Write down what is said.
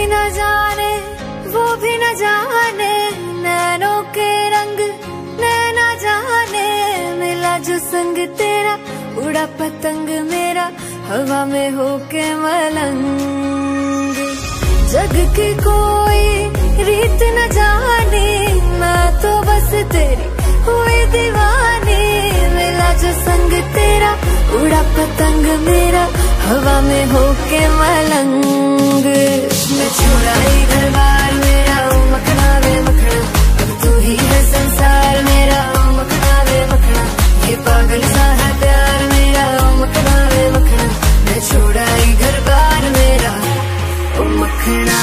भी न जाने वो भी न जाने, नैनों के रंग नैना जाने। मिला जो संग तेरा उड़ा पतंग मेरा, हवा में होके मलंग। जग की कोई रीत न जाने, मैं तो बस तेरी हुई दीवानी। मिला जो संग तेरा उड़ा पतंग मेरा, हवा में होके मलंग। मैं छुड़ाई घर बार मेरा, मखना वे मखना, अब तू ही है संसार मेरा, मखना वे मखना। ये पागल सा है प्यार मेरा, मखना वे मखना। मैं छुड़ाई घर बार मेरा, ओ मखना।